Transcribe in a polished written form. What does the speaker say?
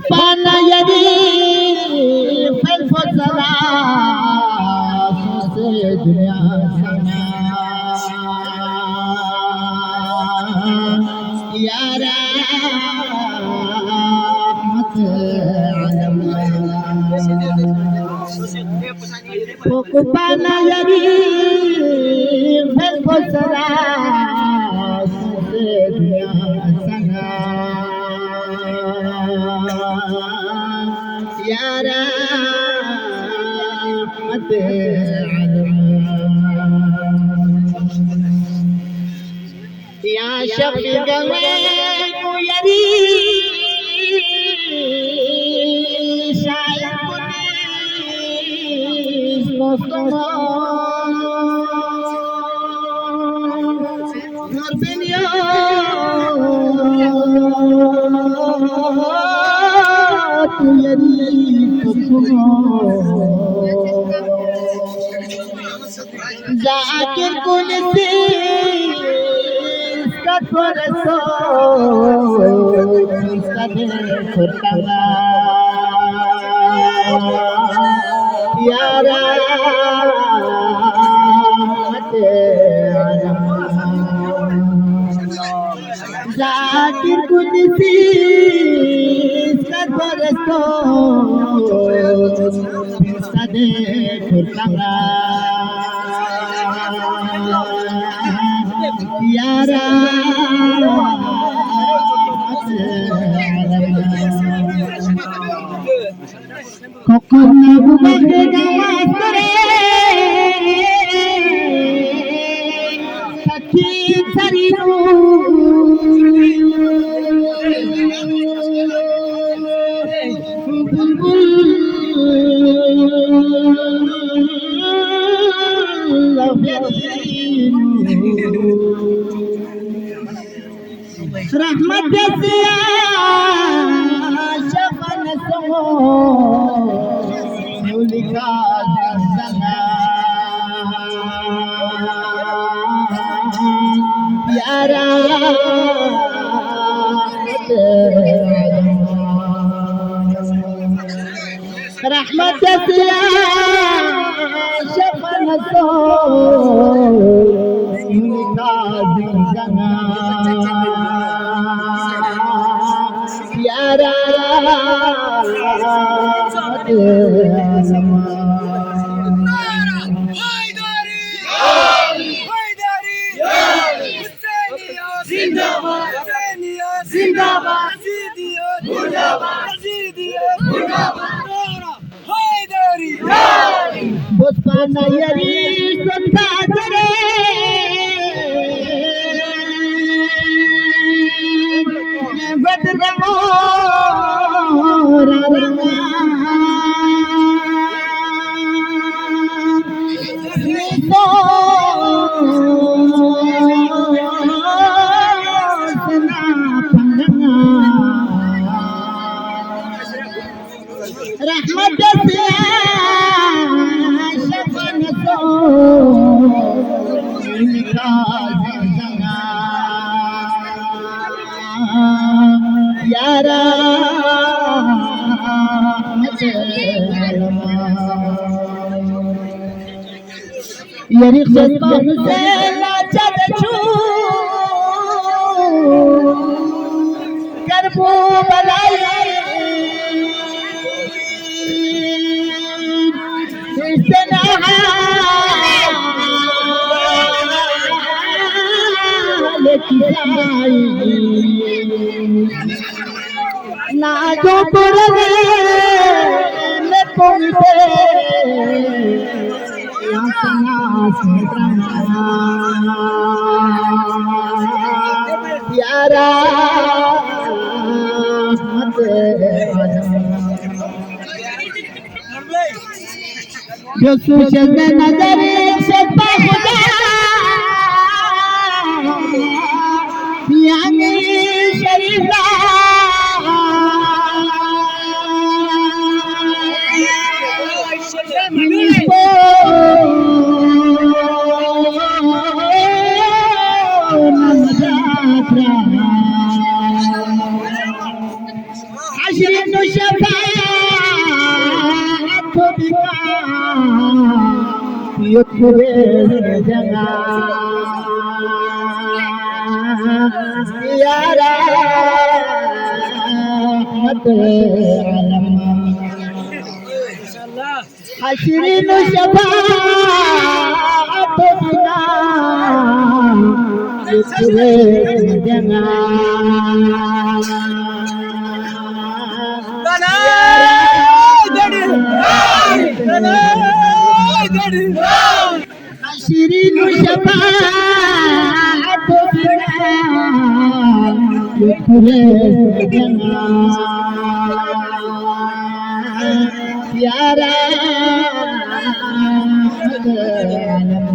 فانا يدي في الفضلة في الدنيا سما يا رحمة العالمين فانا يدي في الفضلة في الدنيا سما يا رحمة العالمين يا شفيق الغيب يريد شايف كنيس مصطفى نور بنيان ذاكر كل سيس كفرسو كدر يا رحمة ذاكر كل سيس كفرسو يا كوكونا بوكا واسري كتير سريرو رحمت سیا شفن سمو نولکا زندنا یارا رحمت سیا شفن سمو نولکا زندنا يا بوسپانا یری سنگاجرے بدرمو رارما نیتو سنا پنگنا رحمت سیا شفن سو نکا زنگنا يا رحمة يريخ سبح سيلا جدشو كربو بلاي سنها لكي ना जो पुरवे में पहुंचे यातना जसूश नजर से खुदा यानी शरीफा عشرين شفاعة بك يدخل الجنة يا رحمة العالمين عشرين شفاعة بك يدخل الجنة عشرين شفاعة بنا يدخل الجنة يا رحمة العالمين.